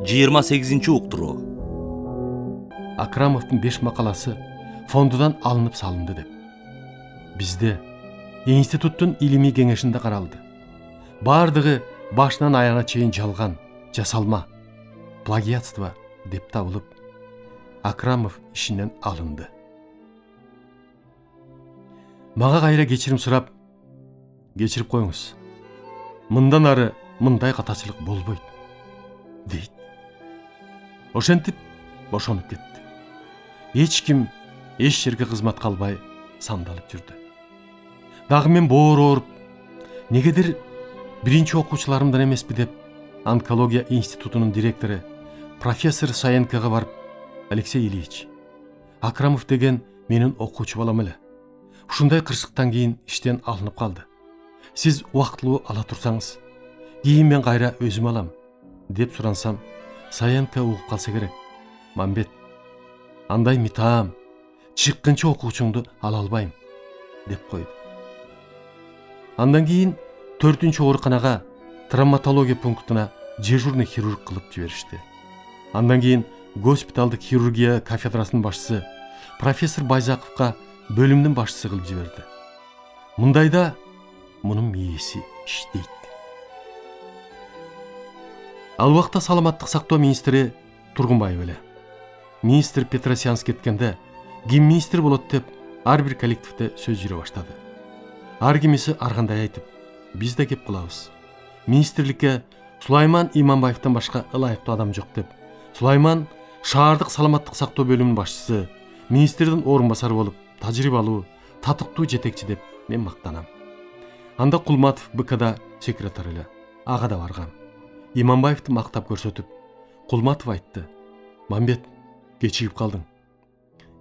28 уктуруу. Акрамовдун 5 макаласы фондудан алынып салынды деп. Бизде институттун илимий кеңешинде каралды. Бардыгы башынан аягына чейин жалган, жасалма, плагиатство деп табылып, Акрамов ишинен алынды. Мага кайра кечирим сурап, кечирип коюңуз. Мындан ары мындай катачылык болбойт, дейт. Ошентип бошонуп кетти. Эч ким эч жерге кызматка албай сандалып жүрдү. Дагы мен боор ооруп, негедир биринчи окуучуларымдан эмеспи деп, онкология институтунун директору профессор Саенкага барып, Алексей Ильич, Акрамов деген менин окуучу балам эле. Ушундай кырсыктан кийин иштен алынып калды. Сиз убактылуу ала турсаңыз, кийин мен кайра өзүм алам, деп сурансам, Саенка угуп калса керек. Мамбет, андай митаам, чыккынча окуучуңду ала албайм, деп койду. Андан кийин 4-чү ооруканага, травматология пунктуна дежурный хирург кылып жиберишти. Андан кийин госпиталдык хирургия кафедрасынын башчысы профессор Байзаковка бөлүмдүн башчысы кылып жиберди. Мындайда мунун мээси иштейт. Ал убакта саламаттык сактоо министри Тургунбаев эле. Министр Петросянс кеткенде, ким министр болот деп ар бир коллективде сөз жүрө баштады. Ар кимиси ар кандай айтып, биз да кеп кылабыз. Министрликке Сулайман Иманбаевден башка ылайыктуу адам жок деп, Сулайман шаардык саламаттык сактоо бөлүмүнүн башчысы, министрдин орун басары болуп, тажрыйбалуу, татыктуу жетекчи деп мен мактанам. Анда Кулматов БКда секретарь эле, ага да баргам. Иманбаевди мактап көрсөтүп, Кулматов айтты: "Мамбет, кечигип калдың.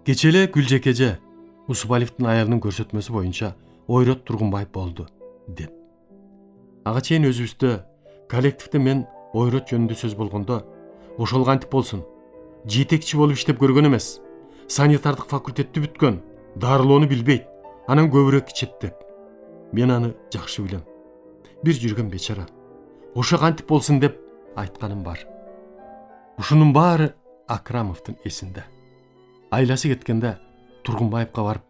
Кече эле Гүлжекеже Усубалевдин аялынын көрсөтмөсү боюнча Ойрот Тургунбаев болду", деп. Ага чейин өзүбүздө коллективде мен Ойрот жөнүндө сөз болгондо, ошол кантип болсун, жетекчи болуп иштеп көргөн эмес, санитардык факультетти бүткөн, дарылоону билбейт, анан көбүрөөк ичет деп. Мен аны жакшы билем. Бир жүргөн бечара. Ошо кантип болсун деп айтканым бар. Ушунун баары Акрамовдун эсинде. Айласы кеткенде Тургунбаевга барып,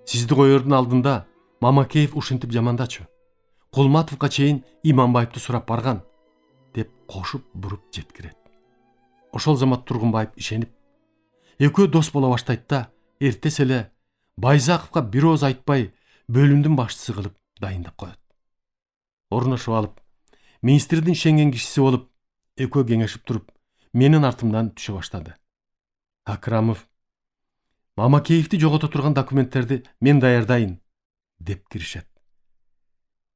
"Сизди коердун алдында Мамакеев ушинтип жамандачу. Кулматовго чейин Иманбаевди сурап барган", деп кошуп буруп жеткирет. Ошол замат Тургунбаев ишенип, экөө дос боло баштайт да, эртес эле Байзаковго бир ооз айтпай бөлүмдүн башчысы кылып дайындап коет. Орношуп алып, министрдин ишенген кишиси болуп, экөө кеңешип туруп, менин артымдан түшө баштады. Акрамов: "Мамакеевди жогото турган документтерди мен даярдайын", деп киришет.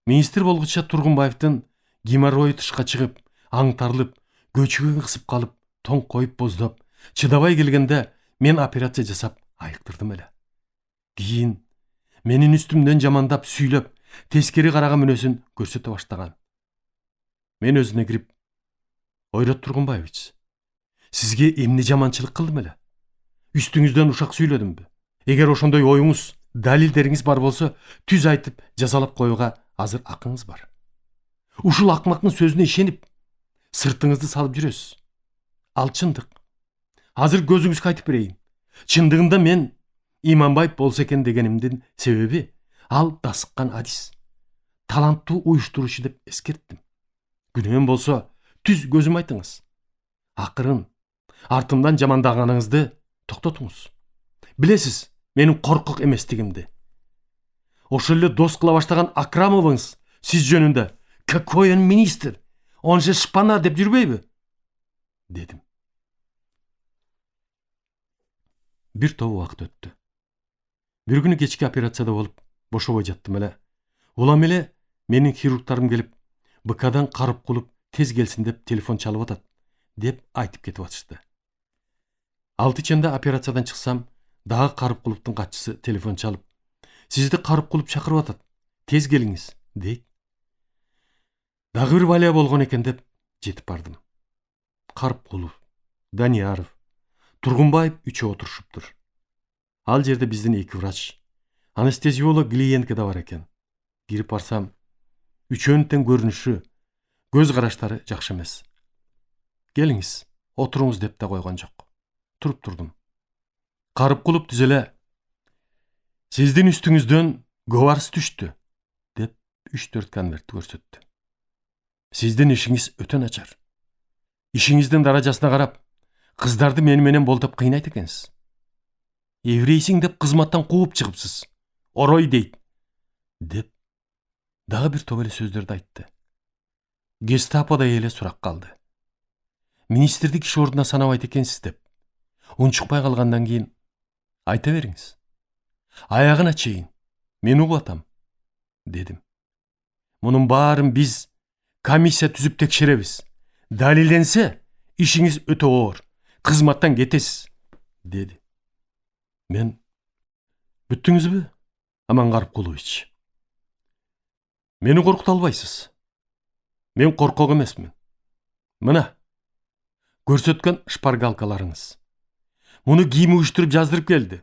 Министр болгуча Тургунбаевдин геморрою тышка чыгып, аңтарылып, көчүгүн кысып калып, тоң коюп боздоп, чыдабай келгенде мен операция жасап айыктырдым эле. Кийин менин үстүмдөн жамандап, сүйлөп, тескери караган мүнөзүн көрсөтө баштаган. Мен өзүнө кирип: "Ойрот Тургунбаевич, сизге эмне жаманчылык кылдым эле? Үстүңүздөн ушак сүйлөдүмбү? Эгер ошондой оюңуз, далилдериңиз бар болсо, түз айтып, жазалап коюуга азыр акыңыз бар. Ушул акмактын сөзүнө ишенип, сыртыңызды салып жүрөсүз. Ал чындык. Азыр көзүңүзгө айтып берейин. Чындыгында мен Иманбаев болсо экен дегенимдин себеби ал дасыккан адис. Таланттуу уюштуруучу деп эскерттим. Күнөөм болсо, түз көзүм айтыңыз. Акырын артымдан жамандаганыңызды токтотуңуз. Билесиз, менин коркок эместигимди. Ошол эле дос кыла баштаган Акрамовуңуз сиз жөнүндө "Какой он министр? Он же шпана" деп жүрбөйбү?" дедим. Бир топ убакыт өттү. Бир күнү кечки операцияда болуп, бошобой жаттым эле. Улам эле менин хирургтарым келип, БКдан карып кулуп тез келсин деп телефон чалып атат, деп айтып кетип атышты. 6 ченде операциядан чыксам, дагы карып кулуптун катчысы телефон чалып: "Сизди карып кулуп чакырып атат, тез келиңиз", дейт. Дагы бир балия болгон экен деп жетип бардым. Карып кулуп, Данияров, Тургунбаев үчөө отурушуптур. Ал жерде биздин 2 врач, анестезиолог Глиенко да бар экен. Кирип барсам, үчөөнүн тең көрүнүшү, көз караштары жакшы эмес. "Келиңиз", Oturuңuz деп те койгон жок. Туруп турдум. Карыпкулов түзеле: "Сиздин үстүңүздөн көп арыз түштү" деп 3-4 конвертти көрсөттү. "Сиздин ишиңиз өтө начар. Ишиңиздин даражасына карап, кыздарды мени менен болтоп кыйнайт экенсиз. Еврейсиң деп кызматтан кууп чыгыпсыз. Орой дейт" деп дагы бир топ эле сөздөрдү айтты. Гестапода эле сурак калды. "Министрди киши ордуна санабайт экенсиз" деп унчукпай калгандан кийин: "Айта бериңиз. Аягына чейин мен угуп атам" дедим. "Мунун баарын биз комиссия түзүп текшеребиз. Далилденсе, ишиңиз өтө оор. Кызматтан кетесиз" деди. Мен: "Бүттүңүзбү, Аман Карыпкулович? Мени коркута албайсыз. Мен коркок эмесмин. Мына, көрсөткөн шпаргалкаларыңыз. Муну ким уюштуруп жаздырып келди?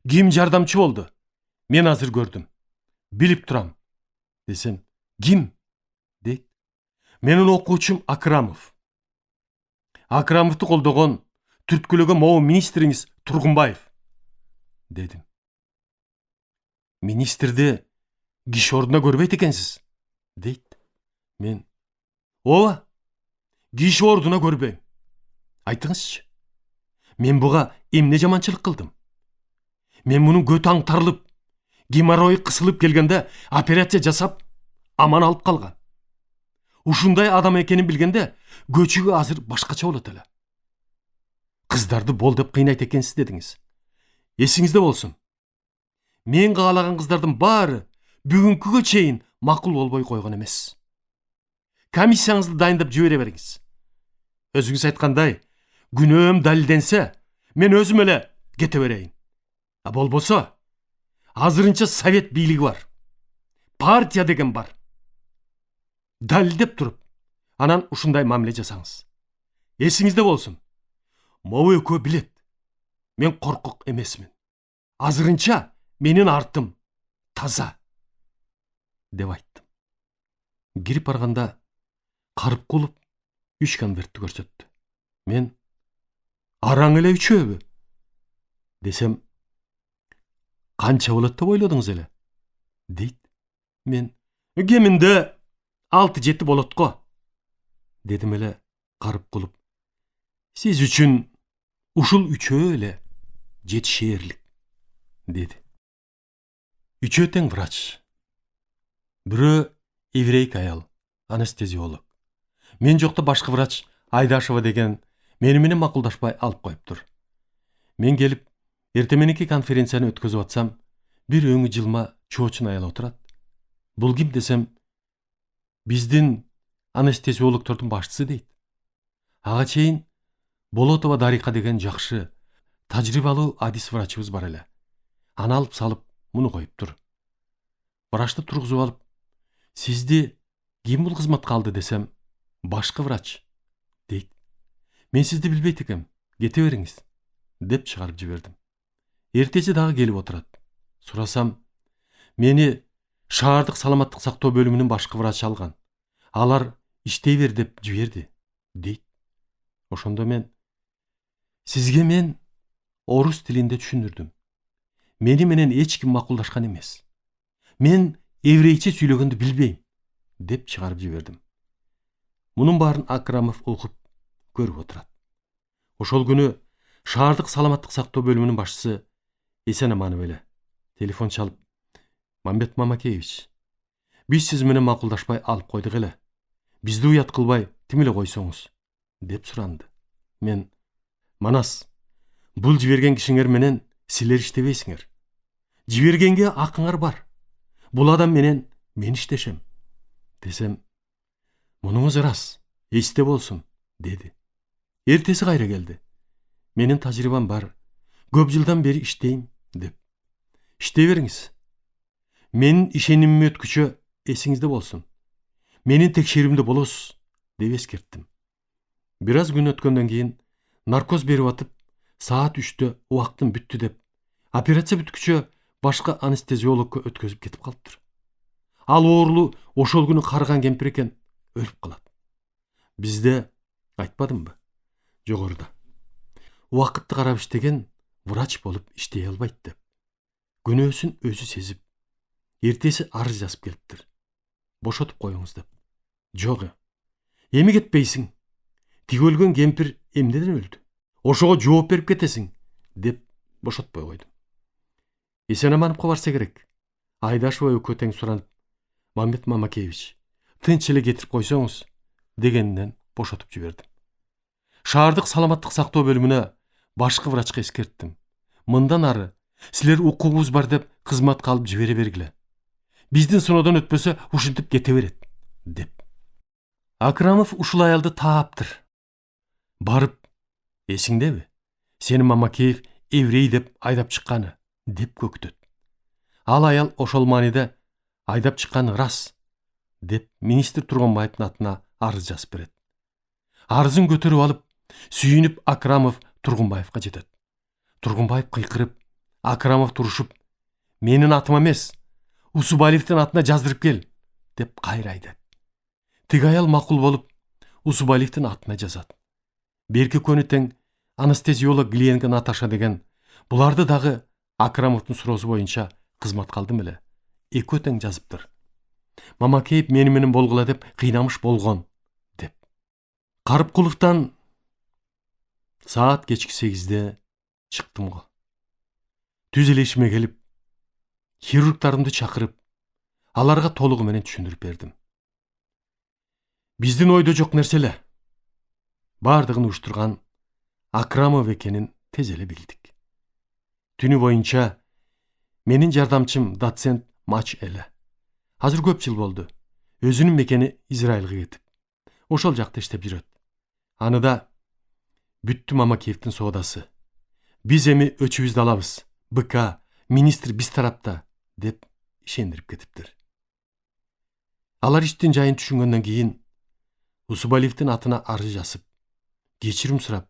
Ким жардамчы болду? Мен азыр көрдүм. Билип турам" десем: "Ким?" дейт. "Менин окуучум Акрамов. Акрамовду колдогон, түрткүлөгөн могу министриңиз Тургунбаев" дедим. "Министрди киши ордуна көрбөйт экенсиз" дейт. Мен: "Ооба, киши ордуна көрбөйм. Айтыңызчы, мен буга эмне жаманчылык кылдым? Мен мунун көтү аңтарылып, геморрою кысылып келгенде операция жасап, аман алып калган. Ушундай адам экенин билгенде, көчүгү азыр башкача болот эле. Кыздарды бол деп кыйнайт экенсиз дедиңиз. Эсиңизде болсун. Мен каалаган кыздардын баары бүгүнкүгө чейин макул болбой койгон эмес. Комиссияңызды дайындап жибере бериңиз. Өзүңүз айткандай, күнөөм далилденсе, мен өзүм эле кете берейин. А болбосо, азырынча совет бийлиги бар. Партия деген бар. Далилдеп туруп, анан ушундай мамиле жасаңыз. Эсиңизде болсун. Могу экөө билет. Мен коркок эмесмин. Азырынча менин артым таза" деп айттым. Кирип барганда Карыпкулов 3 конвертти көрсөттү. Мен: "Араң эле 3-өбү?" десем: "Канча болот деп ойлодуңуз эле?" дейт. Мен: "Кеминде 6-7 болот го" дедим эле. Карыпкулов: "Сиз үчүн ушул 3-өө эле жетишээрлик" деди. 3-өө тең врач. Бирөө еврейка аял, анестезиолог. Мен жокто башкы врач Айдашева деген мени менен макулдашпай алып коюптур. Мен келип, эртең мененки конференцияны өткөзүп атсам, бир өңү жылма чоочун аял отурат. Бул ким десем: "Биздин анестезиологдордун башчысы" дейт. "Ага чейин Болотова Дарика деген жакшы, тажрыйбалуу адис врачыбыз бар эле. Аны алып салып, муну коюптур. Врачты тургузуп алып, сизди ким бул кызматка алды десем: "Башкы врач" дейт. "Мен сизди билбейт экем, кете бериңиз" деп чыгарып жибердим. Эртеси дагы келип отурат. Сурасам, мени шаардык саламаттык сактоо бөлүмүнүн башкы врачы алган. Алар иштей бер деп жиберди" дейт. Ошондо мен: "Сизге мен орус тилинде түшүндүрдүм. Мени менен эч ким макулдашкан эмес. Мен еврейче сүйлөгөндү билбейм" деп чыгарып жибердим. Мунун баарын Акрамов окуп, көрүп отурат. Ошол күнү шаардык саламаттык сактоо бөлүмүнүн башчысы Эсен-аманов эле телефон чалып: "Мамбет Мамакеевич, биз сиз менен макулдашпай алып койдук эле. Бизди уят кылбай тим эле койсоңуз" деп суранды. Мен: "Манас, бул жиберген кишиңер менен силер иштебейсиңер. Жибергенге акыңар бар. Бул адам менен мен иштешем" десем: "Мунуңуз ырас, эсте болсун" деди. Эртеси кайра келди. "Менин тажрыйбам бар. Көп жылдан бери иштейм" деп. "Иштей бериңиз. Менин ишенимими өткүчө эсиңизде болсун. Менин текшерүүмдө болосуз" деп эскерттим. Бир аз күн өткөндөн кийин наркоз берип атып, саат 3-тө убактым бүттү деп, операция бүткүчө башка анестезиологко өткөзүп кетип калыптыр. Ал оорулуу ошол күнү карыган кемпир экен, өлүп калат. Бизде, айтпадымбы, жогоруда. Убакытты карап иштеген врач болуп иштей албайт деп. Күнөөсүн өзү сезип, эртеси арыз жазып келиптир. Бошотуп коюңуз деп. Жок. Эми кетпейсиң? Тиги өлгөн кемпир эмнеден өлдү? Ошого жооп берип кетесиң деп бошотпой койдум. Эсен-амановго барса керек. Айдашева экөө тең суранып, Мамбет Мамакеевич, тынч эле кетирип койсоңуз дегенден бошотуп жибердим. Шаардык саламаттык сактоо бөлүмүнө башкы врачка эскерттим. Мындан ары силер укугуңуз бар деп кызматка алып жибере бергиле. Биздин сыноодон өтпөсө ушинтип кете берет деп. Акрамов ушул аялды тааптыр. Барып, эсиңдеби? Сени Мамакеев еврей деп айдап чыкканы деп көктөт. Ал аял ошол мааниде айдап чыкканы рас деп министр Тургунбаевдин атына арыз жазып берет. Арызын көтөрүп алып, сүйүнүп Акрамов Тургунбаевга жетет. Тургунбаев кыйкырып, Акрамов турушуп, менин атыма эмес, Усубалиевдин атына жаздырып кел деп кайра айтат. Тиги аял макул болуп, Усубалиевдин атына жазат. Берки күнү тең анестезиолог Глиенко Наташа деген буларды дагы Акрамовдун суроосу боюнча кызматка алдым эле. Экөө тең жазыптыр. Мамакеев мени менен болгула деп кыйнамыш болгон деп. Карыпкуловдон саат кечки 8-де чыктым го. Түз эле ишиме келип, хирургтарымды чакырып, аларга толугу менен түшүндүрүп бердим. Биздин ойдо жок нерсе эле. Бардыгын уюштурган Акрамов экенин тез эле билдик. Түнү боюнча менин жардамчым доцент Мач эле. Азыр көп жыл болду. Өзүнүн мекени Израилге кетип, ошол жакта иштеп жүрөт. Аныда бүттү Мамакеевдин соодасы. Биз эми өчүбүздү алабыз. БК, министр биз тарапта деп ишендирип кетиптир. Алар иштин жайын түшүнгөндөн кийин Усубалиевдин атына арыз жазып, кечирим сурап,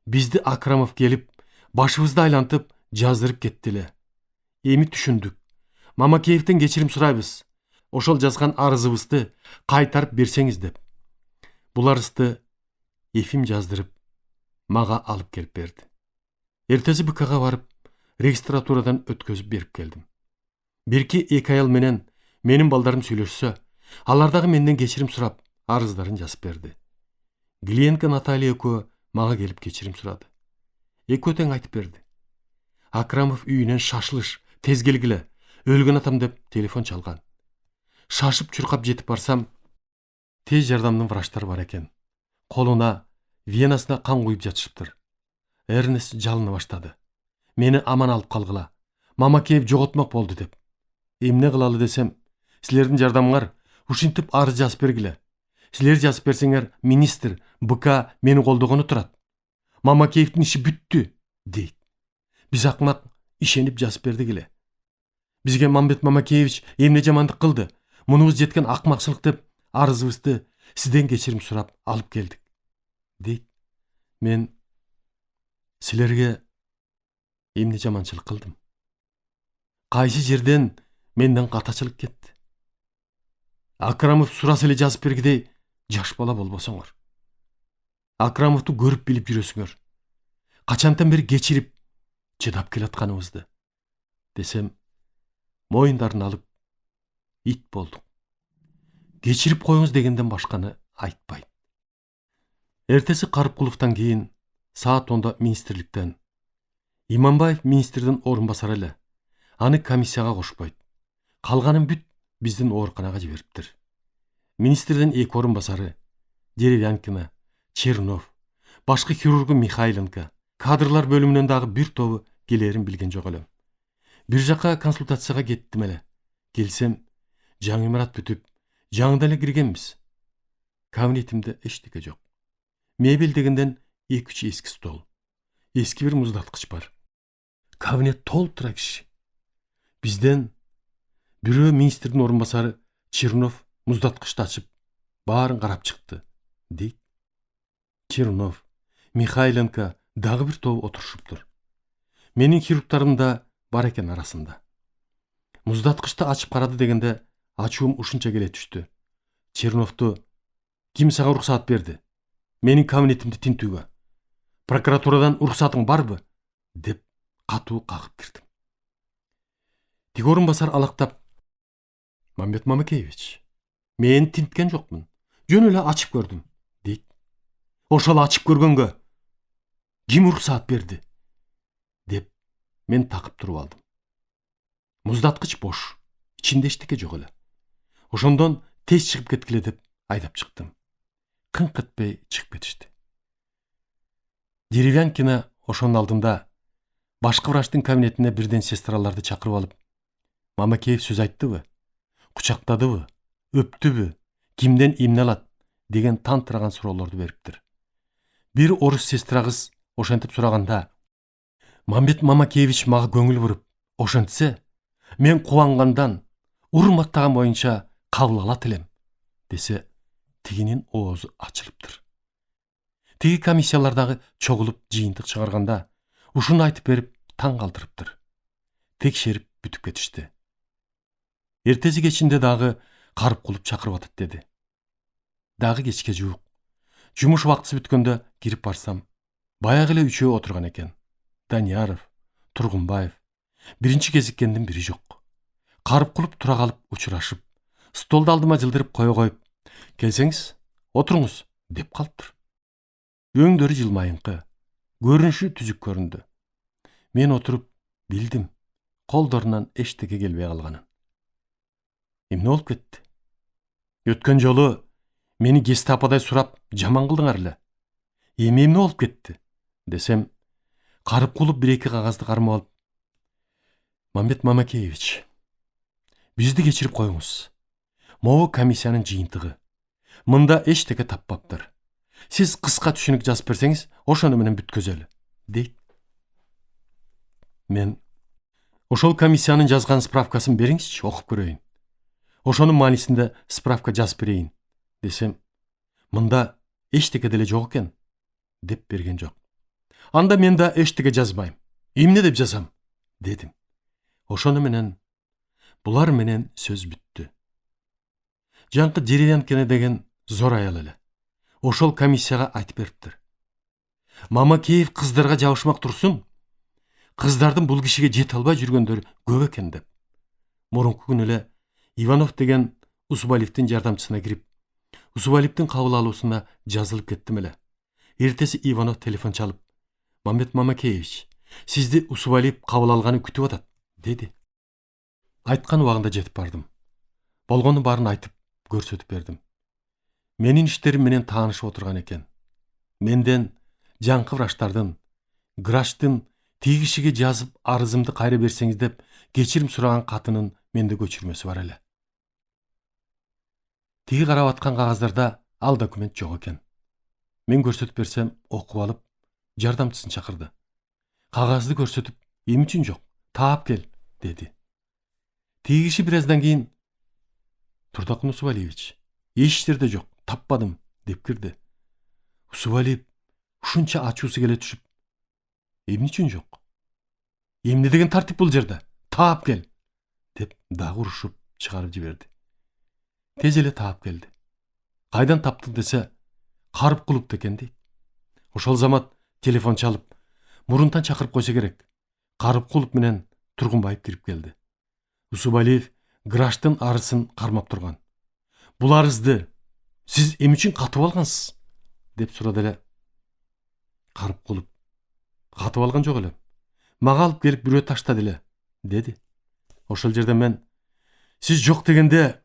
бизди Акрамов келип, башыбызды айлантып, жаздырып кетти эле. Эми түшүндүк. Мамакеевден кечирим сурайбыз. Ошол жазган арызыбызды кайтарып берсеңиз деп. Бул арызды Ефим жаздырып, мага алып келип берди. Эртеси БКга барып, регистратурадан өткөзүп берип келдим. Берки эки аял менен менин балдарым сүйлөшсө, алар дагы менден кечирим сурап, арыздарын жазып берди. Глиенко Наталья экөө мага келип кечирим сурады. Экөө тең айтып берди. Акрамов үйүнөн шашылыш, тез келгиле, өлгөн атам деп телефон чалган. Шашып чуркап жетип барсам, тез жардамдын врачтары бар экен. Колуна, венасына кан куюп жатышыптыр. Эрнест жалына баштады. Мени аман алып калгыла. Мамакеев жоготмок болду деп. Эмне кылалы десем, силердин жардамыңар ушинтип арыз жазып бергиле. Силер жазып берсеңер, министр, БК мени колдогону турат. Мамакеевдин иши бүттү, дейт. Биз акмак ишенип жазып бердик эле. Бизге Мамбет Мамакеевич эмне жамандык кылды? Мунубуз жеткен акмакчылык деп арызыбызды сизден кечирим сурап алып келдик, дейт. Мен силерге эмне жаманчылык кылдым? Кайсы жерден менден катачылык кетти? Акрамов сураса эле жазып бергидей жаш бала болбосоңор. Акрамовду көрүп билип жүрөсүңөр. Качантан бери кечирип, чыдап келатканыбызды десем, моюндарын алып ит болдук. Кечирип коюңуз дегенден башканы айтпайт. Эртеси Карыпкуловдон кийин саат 10-да министрликтен Иманбаев министрдин орун басары эле. Аны комиссияга кошпойт. Калганын бүт биздин ооруканага жибериптир. Министрдин эки орун басары Деревянкина, Чернов, башкы хирургу Михайленко, кадрлар бөлүмүнөн дагы бир тобу келерин билген жок элем. Бир жака консультацияга кеттим эле. Келсем, жаңы имарат бүтүп, жаңыдан эле киргенбиз. Кабинетимде эчтеке жок. Мебель дегенден 2-3 эски стол. Эски бир муздаткыч бар. Кабинет толтура киши. Бизден бирөө министрдин орун басары Чернов муздаткычты ачып, баарын карап чыкты, дейт. Чернов, Михайленко дагы бир топ отурушуптур. Менин хирургтарым да бар экен арасында. Муздаткычты ачып карады дегенде ачуум ушунча келе түштү. Черновду ким сага уруксаат берди? Менин кабинетимди тинтүүгө. Прокуратурадан уруксатың барбы? Деп катуу кагып кирдим. Тиги орун басар алактап: Мамбет Мамакеевич, мен тинткен жокмун. Жөн эле ачып көрдүм, дейт. Ошол ачып көргөнгө ким уруксаат берди? Деп мен такып туруп алдым. Муздаткыч бош, ичинде эчтеке жок эле. Ошондон тез чыгып кеткиле деп айдап чыктым. Кыңк этпей чыгып кетишти. Деревянкина ошонун алдында башкы врачтын кабинетине бирден сестраларды чакырып алып: Мамакеев сөз айттыбы? Кучактадыбы? Өптүбү? Кимден эмне алат? Деген тантыраган суроолорду бериптир. Бир орус сестра кыз ошентип сураганда, Мамбет Мамакеевич мага көңүл буруп, ошентсе, мен кубангандан урматтаган боюнча кабыл алат элем, десе, тигинин оозу ачылыптыр. Тиги комиссиялардагы чогулуп жыйынтык чыгарганда ушуну айтып берип таң калтырыптыр. Текшерип бүтүп кетишти. Эртеси кечинде дагы Карыпкулов чакырып атат деди. Дагы кечке жуук. Жумуш убактысы бүткөндө кирип барсам, баягы эле үчөө отурган экен. Данияров, Тургунбаев. Биринчи кезиккендин бири жок. Карыпкулов тура калып учурашып, столду алдыма жылдырып коюп, келсеңиз, отуруңуз, деп калыптыр. Өңдөрү жылмайыңкы, көрүнүшү түзүк көрүндү. Мен отуруп билдим, колдорунан эчтеке келбей калганын. Эмне болуп кетти? Өткөн жолу мени гестаподай сурап жаман кылдыңар эле. Эмне болуп кетти? Десем, Карыпкулов бир-эки кагазды кармап алып: Мамбет Мамакеевич, бизди кечирип коюңуз. Могу комиссиянын жыйынтыгы. Мында эчтеке таппаптыр. Сиз кыска түшүнүк жазып берсеңиз, ошону менен бүткөзөлү, дейт. Мен: ошол комиссиянын жазган справкасын бериңизчи, окуп көрөйүн. Ошонун маанисинде справка жазып берейин, десем, мында эчтеке деле жок экен, деп берген жок. Анда мен да эчтеке жазбайм. Эмне деп жазам, дедим. Ошону менен булар менен сөз бүттү. Жаңкы Деревянкина деген зор аял эле. Ошол комиссияга айтып бериптир. Мамакеев кыздарга жабышмак турсун, кыздардын бул кишиге жете албай жүргөндөрү көп экен деп. Мурунку күнү эле Иванов деген Усубалиевдин жардамчысына кирип, Усубалиевдин кабыл алуусуна жазылып кеттим эле. Эртеси Иванов телефон чалып: Мамбет Мамакеевич, сизди Усубалиев кабыл алганы күтүп атат, деди. Айткан убагында жетип бардым. Болгону баарын айтып, көрсөтүп бердим. Менин иштерим менен таанышып отурган экен. Менден жаңкы врачтардын, Граштын тиги кишиге жазып арызымды кайра берсеңиз деп кечирим сураган катынын менде көчүрмөсү бар эле. Тиги карап аткан кагаздарда ал документ жок экен. Мен көрсөтүп берсем, окуп алып, жардамчысын чакырды. Кагазды көрсөтүп, эми үчүн жок, таап кел, деди. Тиги киши бир аздан кийин: Турдакун Усубалиевич, эч жерде жок, таппадым, деп кирди. Усубалиев ушунча ачуусу келе түшүп: эмне үчүн жок? Эмне деген тартип бул жерде? Таап кел, деп дагы урушуп чыгарып жиберди. Тез эле таап келди. Кайдан таптың десе, Карыпкулов экен дейт. Ошол замат телефон чалып, мурунтан чакырып койсо керек. Карыпкулов менен Тургунбаев кирип келди. Усубалиев Граштын арызын кармап турган. Бул арызды сиз эмне үчүн катып алгансыз? Деп сурады эле. Карыпкулов: катып алган жок элем. Мага алып келип бирөө таштады эле, деди. Ошол жерден мен: сиз жок дегенде,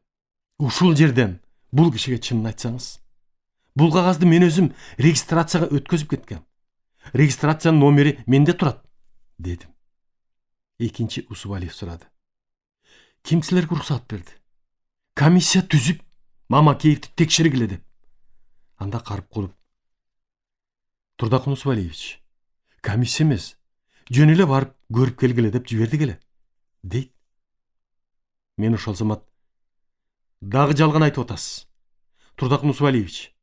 ушул жерден бул кишиге чынын айтсаңыз, бул кагазды мен өзүм регистрацияга өткөзүп кеткем. Регистрациянын номери менде турат, дедим. Экинчи Усубалиев сурады: ким силерге уруксаат берди? Комиссия түзүп, Мамакеевди текшергиле деп. Анда Карыпкулов: Турдакун Усубалиевич, комиссия эмес, жөн эле барып көрүп келгиле деп жибердик эле, дейт. Мен ошол замат: дагы жалган айтып атасыз. Турдакун Усубалиевич,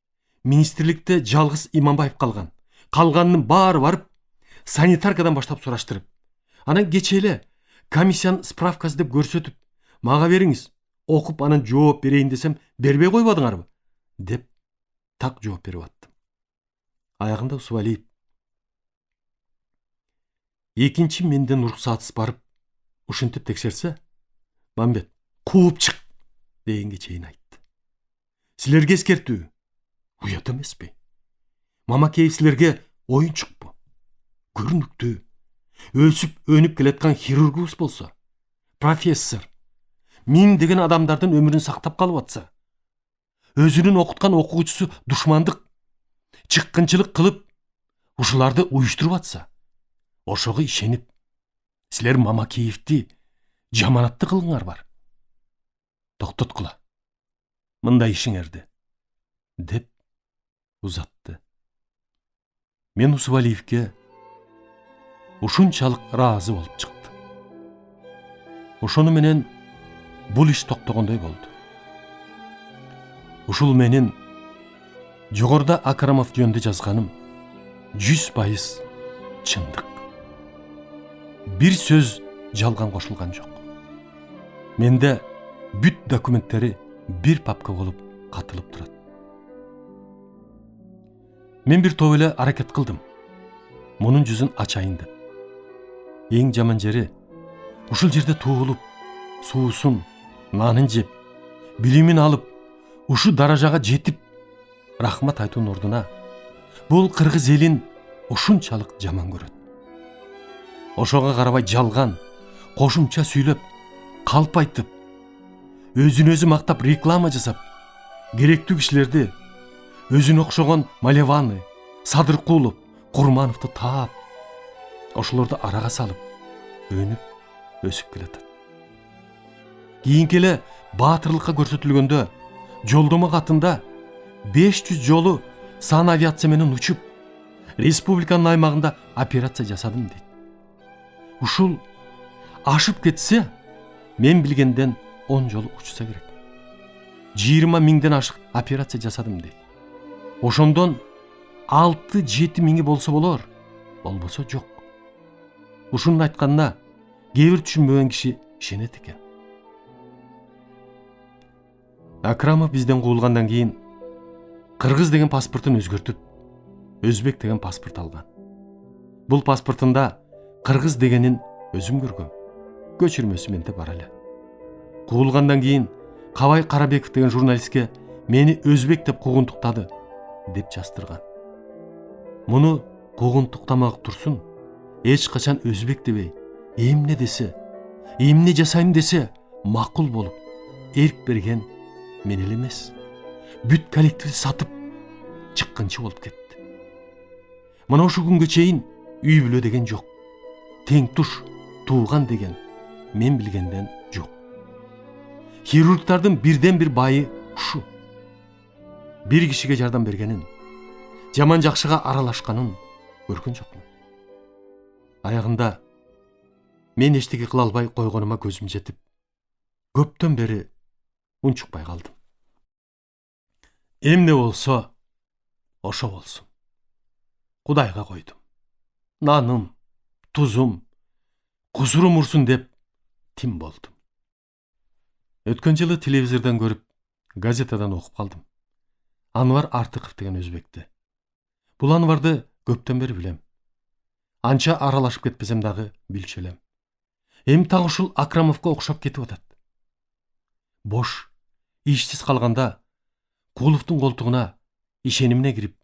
министрликте жалгыз Иманбаев калган. Калганынын баары барып, санитаркадан баштап сураштырып. Анан кече эле комиссиянын справкасы деп көрсөтүп, мага бериңиз, окуп анан жооп берейин десем, бербей койбодуңарбы? Деп так жооп берип аттым. Аягында Усубалиев: Экинчи менден уруксатсыз барып, ушинтип текшерсе, Мамбет, кууп чык дегенге чейин айтты. Силерге эскертүү. Уят эмеспи? Мамакеев силерге оюнчукпу? Көрүнүктүү, өсүп өнүп келаткан хирургубуз болсо, профессор, миңдеген адамдардын өмүрүн сактап калып атса, өзүнүн окуткан окуучусу душмандык, чыккынчылык кылып, ушуларды уюштуруп атса, ошого ишенип, силер Мамакеевди жаманатты кылыңар бар. Токтоткула, мындай ишиңерди, деп узатты. Мен Усубалиевке ушунчалык ыраазы болуп чыкты. Ошону менен бул иш токтогондой болду. Ушул менин жогоруда Акрамов жөнүндө жазганым 100% чындык. Бир сөз жалган кошулган жок. Менде бүт документтери бир папка болуп катылып турат. Мен бир топ эле аракет кылдым. Мунун жүзүн ачайын деп. Эң жаман жери ушул жерде туулуп, суусун, нанын жеп, билимин алып, ушу даражага жетип, рахмат айтуунун ордуна бул кыргыз элин ушунчалык жаман көрөт. Ошого карабай жалган, кошумча сүйлөп, калп айтып, өзүн өзү мактап реклама жасап, керектүү кишилерди, өзүнө окшогон Малеваны, Садыркулов, Курмановду таап, ошолорду арага салып, өнүп, өсүп келатат. Кийинки эле баатырлыкка көрсөтүлгөндө, жолдомо катында 500 жолу санавиация менен учуп, республиканын аймагында операция жасадым дейт. Ушул ашып кетсе, мен билгенден 10 жолу учса керек. 20 миңден ашык операция жасадым дейт. Ошондон 6-7 миңи болсо болор, болбосо жок. Ушунун айтканына кээ бир түшүнбөгөн киши ишенет экен. Акрамов бизден куулгандан кийин кыргыз деген паспортун өзгөртүп, өзбек деген паспорт алган. Бул паспортунда кыргыз дегенин өзүм көргөм. Көчүрмөсү менде бар эле. Куулгандан кийин Кабай Карабеков деген журналистке мени өзбек деп куугунтуктады деп жаздырган. Муну куугунтуктамак турсун, эч качан өзбек дебей, эмне десе, эмне жасайм десе макул болуп, эрк берген мен эле эмес. Бүт коллективди сатып, чыккынчы болуп кетти. Мына ушу күнгө чейин үй бүлө деген жок. Тең туш, тууган деген мен билгенден жок. Хирургтардын бирден бир байы ушу. Бир кишиге жардам бергенин, жаман жакшыга аралашканын көргөн жокмун. Аягында мен эчтеке кыла албай койгонума көзүм жетип, көптөн бери унчукпай калдым. Эмне болсо, ошо болсун. Кудайга койдум. Наным, тузум, кузурум урсун деп тим болдум. Өткөн жылы телевизордон көрүп, газетадан окуп калдым. Анвар Артыков деген өзбекти. Бул Анварды көптөн бери билем. Анча аралашып кетпесем дагы билчү элем. Эми так ушул Акрамовго окшоп кетип атат. Бош, ишсиз калганда Куловдун колтугуна ишенимине кирип,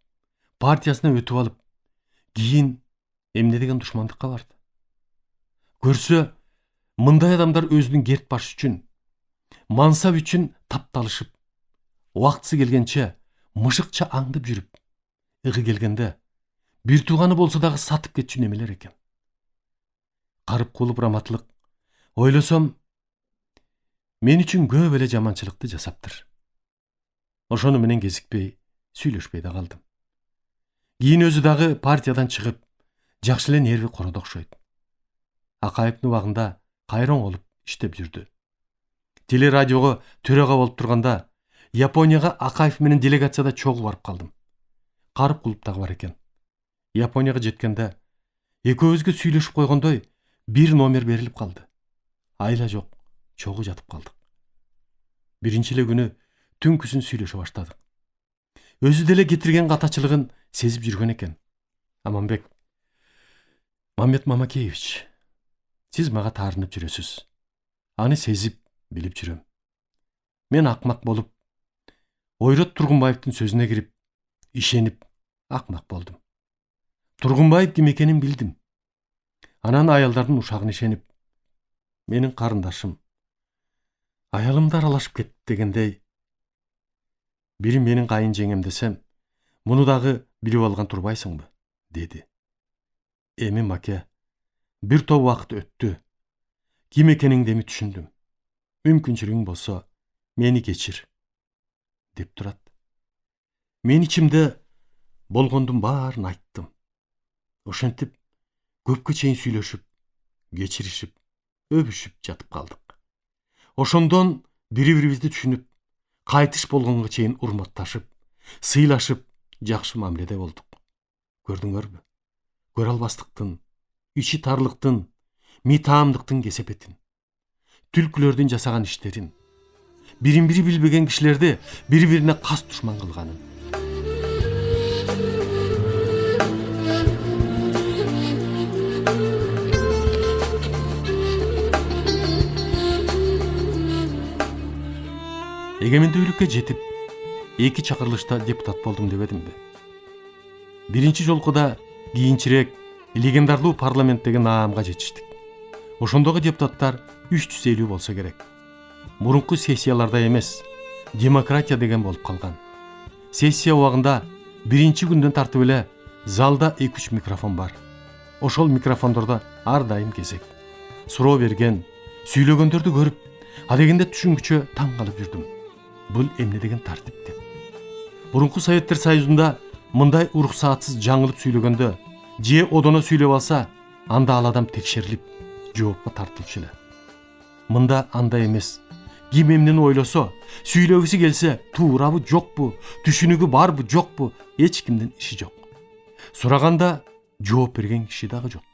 партиясына өтүп алып, кийин эмне деген душмандыкка барды. Көрсө, мындай адамдар өзүнүн керт баш үчүн, мансап үчүн тапталышып, убактысы келгенче мышыкча аңдып жүрүп, ыгы келгенде бир тууганы болсо дагы сатып кетчү немелер экен. Карыпкулов Раматлык, ойлосом, мен үчүн көп эле жаманчылыкты жасаптыр. Ошону менен кезикпей, сүйлөшпөй да калдым. Кийин өзү дагы партиядан чыгып, жакшы эле нерви кородо окшойт. Акаевдин убагында кайра оңолуп иштеп жүрдү. Телерадиого төрага болуп турганда, Японияга Акаев менен делегацияда чогуу барып калдым. Карыпкулов дагы бар экен. Японияга жеткенде, экөөбүзгө сүйлөшүп койгондой, бир номер берилип калды. Айла жок, чогуу жатып калдык. Биринчи эле күнү түнкүсүн сүйлөшө баштадык. Өзү деле кетирген катачылыгын сезип жүргөн экен. Аманбек, Мамет Мамакеевич, сіз маға тарынып жүресіз. Аны сезіп, біліп жүрем. Мен ақмақ болып, Ойрат Тұрғынбаевтың сөзіне кіріп, ишеніп, ақмақ болдым. Тұрғынбаев кім екенін білдім. Анан аялдардың ушағын ишеніп, менің қарындашым, аялымды аралашып кетті дегендей, бiri менің қайын жеңем десем, мұны дағы біліп алған тұрбайсың бы, деді. Эми маке, бір топ уақыт өтті. Ким екеніңдеми түшүндүм. Мүмкүнчүлүгүң болсо, мени кечир, деп турат. Мен ичимде болгондун баарын айттым. Ошентип, көпкө чейин сүйлөшүп, кечиришип, өбүшүп жатып калдык. Ошондон бири-бирибизди түшүнүп, кайтыш болгонго чейин урматташып, сыйлашып, жакшы мамиледе болдук. Көрдүңөрбү? Көрө албастыктын, ичи тарлыктын, митаамдыктын кесепетин, түлкүлөрдүн жасаган иштерин, бирин-бири билбеген кишилерди бири-бирине кас душман кылганын. Эгемендүүлүккө жетип, 2 чакырылышта депутат болдум дебедимби? Биринчи жолкуда кийинчерээк легендарлуу парламенттеги наамга жетиштик. Ошондогу депутаттар 350 болсо керек. Мурунку сессияларда эмес, демократия деген болуп калган. Сессия убагында биринчи күндөн тартып эле залда 2-3 микрофон бар. Ошол микрофондордо ар дайым кезек. Суроо берген, сүйлөгөндөрдү көрүп, адегенде түшүнгүчө таң калып жүрдүм. Бул эмне деген тартип деп. Мурунку Советтер Союзунда мындай уруксаатсыз жаңылып сүйлөгөндө, же одоно сүйлөп алса, анда ал адам текшерилип, жоопко тартылчу эле. Мында андай эмес. Ким эмнени ойлосо, сүйлөгүсү келсе, туурабы, жокпу, түшүнүгү барбы, жокпу, эч кимдин иши жок. Сураганда жооп берген киши дагы жок.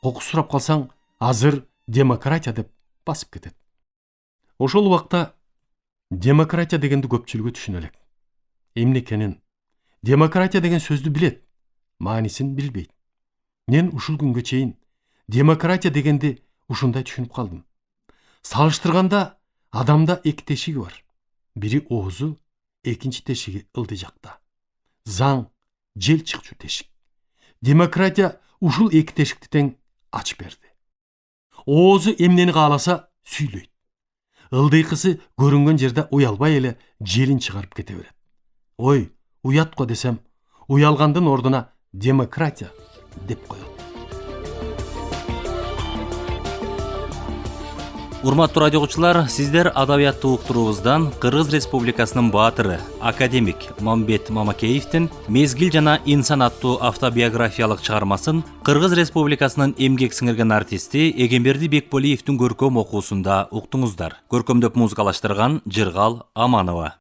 Кокус сурап калсаң, азыр демократия деп басып кетет. Ошол убакта демократия дегенди көпчүлүгү түшүнө элек. Эмне экенин, демократия деген сөздү билет, маанисин билбейт. Мен ушул күнгө чейин демократия дегенди ушундай түшүнүп калдым. Салыштырганда адамда 2 тешиги бар. Бири оозу, экинчи тешиги ылдый жакта. Заң, жел чыкчу тешик. Демократия ушул 2 тешикти тең ачып берди. Оозу эмнени кааласа сүйлөйт. Ылдыйкысы көрүнгөн жерде уялбай эле желин чыгарып кете берет. Ой, уят го десем, уялгандын ордуна демократия деп коет. Урматтуу радио угуучулар, сиздер адабияттуу уктуруубуздан Кыргыз Республикасынын баатыры, академик Мамбет Мамакеевдин «Мезгил жана инсан» аттуу автобиографиялык чыгармасын Кыргыз Республикасынын эмгек сиңирген артисти Эгемберди Бекболиевдин көркөм окуусунда уктуңуздар. Көркөмдөп музыкалаштырган Жыргал Аманова.